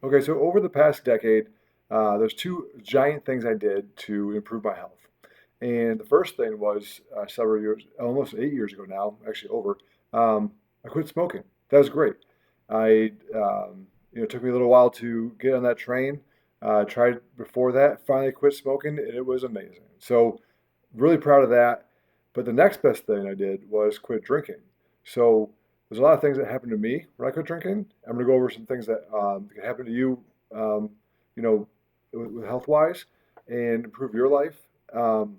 Okay, so over the past decade, there's two giant things I did to improve my health. And the first thing was several years, almost 8 years ago now, actually over, I quit smoking. That was great. It took me a little while to get on that train. Tried before that, finally quit smoking, and it was amazing. So, really proud of that. But the next best thing I did was quit drinking. So, there's a lot of things that happened to me when I quit drinking. I'm going to go over some things that can happen to you, um, you know, with health wise and improve your life. Um,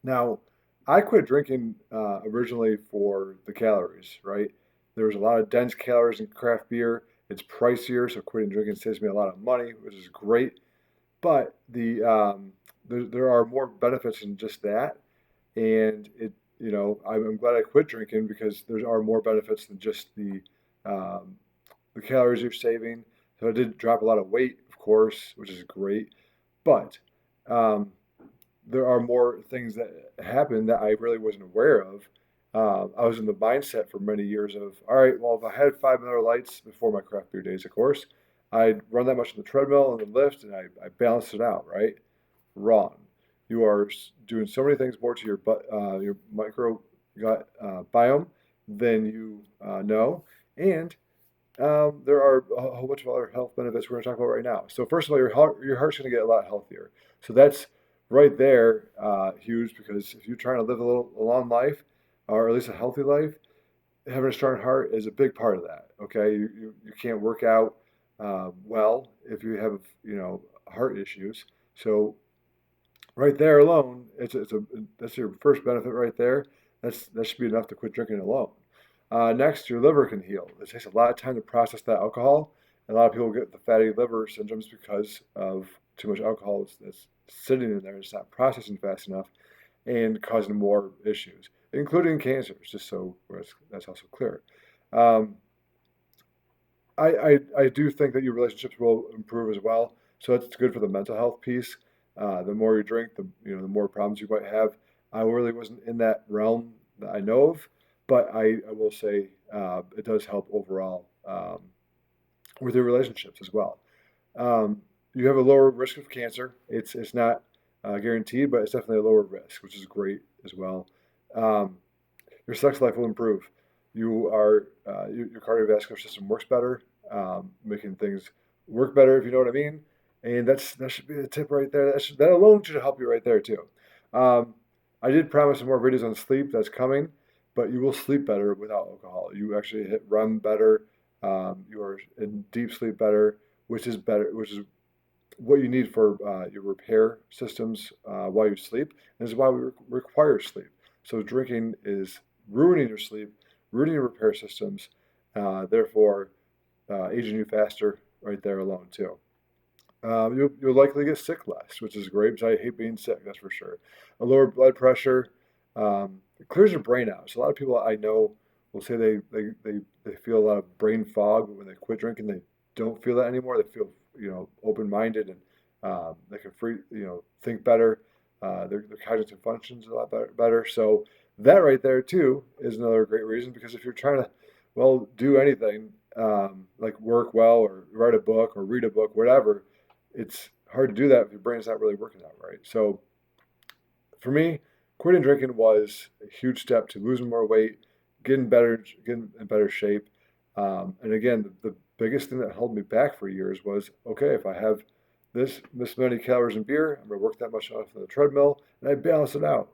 Now, I quit drinking originally for the calories, right? There was a lot of dense calories in craft beer. It's pricier, so quitting drinking saves me a lot of money, which is great. But there are more benefits than just that, and I'm glad I quit drinking because there are more benefits than just um, the calories you're saving. So I did drop a lot of weight, of course, which is great, but um, there are more things that happen that I really wasn't aware of. I was in the mindset for many years of, all right, well, if I had 5 Miller Lights before my craft beer days, of course, I'd run that much on the treadmill and the lift, and I balanced it out, right? Wrong. You are doing so many things more to your micro gut biome than you know, and there are a whole bunch of other health benefits we're going to talk about right now. So first of all, your heart's going to get a lot healthier. So that's right there huge because if you're trying to live a long life, or at least a healthy life, having a strong heart is a big part of that. Okay, you can't work out well if you have heart issues. So right there alone, that's your first benefit right there. That should be enough to quit drinking alone. Next, your liver can heal. It takes a lot of time to process that alcohol. And a lot of people get the fatty liver syndromes because of too much alcohol that's sitting in there. It's not processing fast enough and causing more issues, including cancers, just so that's also clear. Um, I do think that your relationships will improve as well. So it's good for the mental health piece. The more you drink, the more problems you might have. I really wasn't in that realm that I know of, but I will say it does help overall with your relationships as well. Um, you have a lower risk of cancer. It's not guaranteed, but it's definitely a lower risk, which is great as well. Um, your sex life will improve. Your cardiovascular system works better, making things work better, if you know what I mean. And that should be a tip right there. That alone should help you right there too. Um, I did promise some more videos on sleep that's coming, but you will sleep better without alcohol. You actually hit REM better. You are in deep sleep better, which is what you need for your repair systems while you sleep, and this is why we require sleep. So drinking is ruining your sleep, ruining your repair systems, therefore aging you faster right there alone too. You'll likely get sick less, which is great because I hate being sick, that's for sure. A lower blood pressure, it clears your brain out. So a lot of people I know will say they feel a lot of brain fog, but when they quit drinking, they don't feel that anymore. They feel, open-minded and they can think better. Their cognitive functions a lot better. So that right there too is another great reason because if you're trying to, well, do anything like work well or write a book or read a book, whatever, it's hard to do that if your brain's not really working that right. So for me, quitting drinking was a huge step to losing more weight, getting in better shape. And again, the biggest thing that held me back for years was okay, if I have this many calories in beer, I'm gonna work that much off the treadmill, and I balance it out.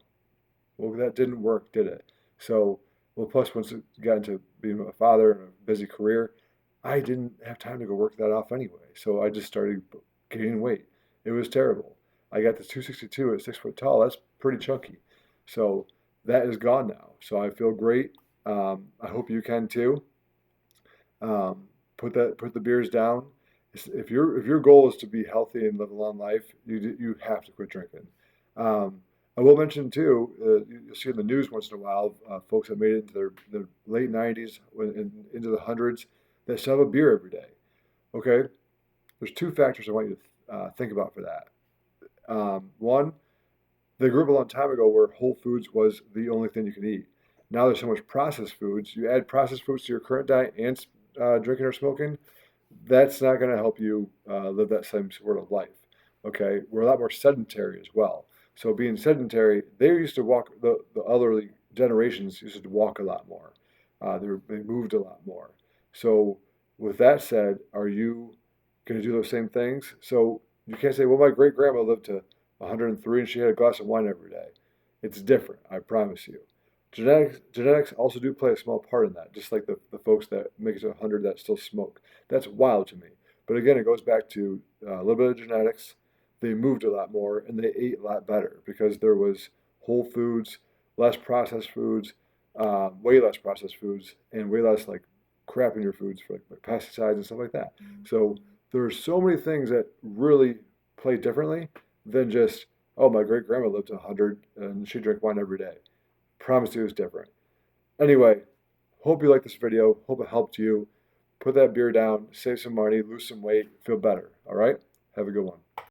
Well, that didn't work, did it? So, well, plus once it got into being a father and a busy career, I didn't have time to go work that off anyway. So I just started gaining weight. It was terrible. I got to 262 at 6 foot tall. That's pretty chunky. So that is gone now. So I feel great. I hope you can too. Um, put the beers down. If your goal is to be healthy and live a long life, you have to quit drinking. I will mention too, you'll see in the news once in a while, folks that made it into their late 90s, into the hundreds, that still have a beer every day. Okay, there's two factors I want you to think about for that. One, they grew up a long time ago where whole foods was the only thing you can eat. Now there's so much processed foods. You add processed foods to your current diet and drinking or smoking, that's not going to help you live that same sort of life. Okay, we're a lot more sedentary as well. So being sedentary, they used to walk. The elderly generations used to walk a lot more. They moved a lot more. So with that said, are you going to do those same things? So you can't say, well, my great grandma lived to 103 and she had a glass of wine every day. It's different, I promise you. Genetics also do play a small part in that, just like the folks that make it to 100 that still smoke. That's wild to me. But again, it goes back to a little bit of genetics. They moved a lot more and they ate a lot better because there was whole foods, less processed foods, way less processed foods, and way less like crap in your foods for like pesticides and stuff like that. So there are so many things that really play differently than just, oh, my great grandma lived to 100 and she drank wine every day. Promise you it's different. Anyway, hope you like this video. Hope it helped you. Put that beer down, save some money, lose some weight, feel better. All right? Have a good one.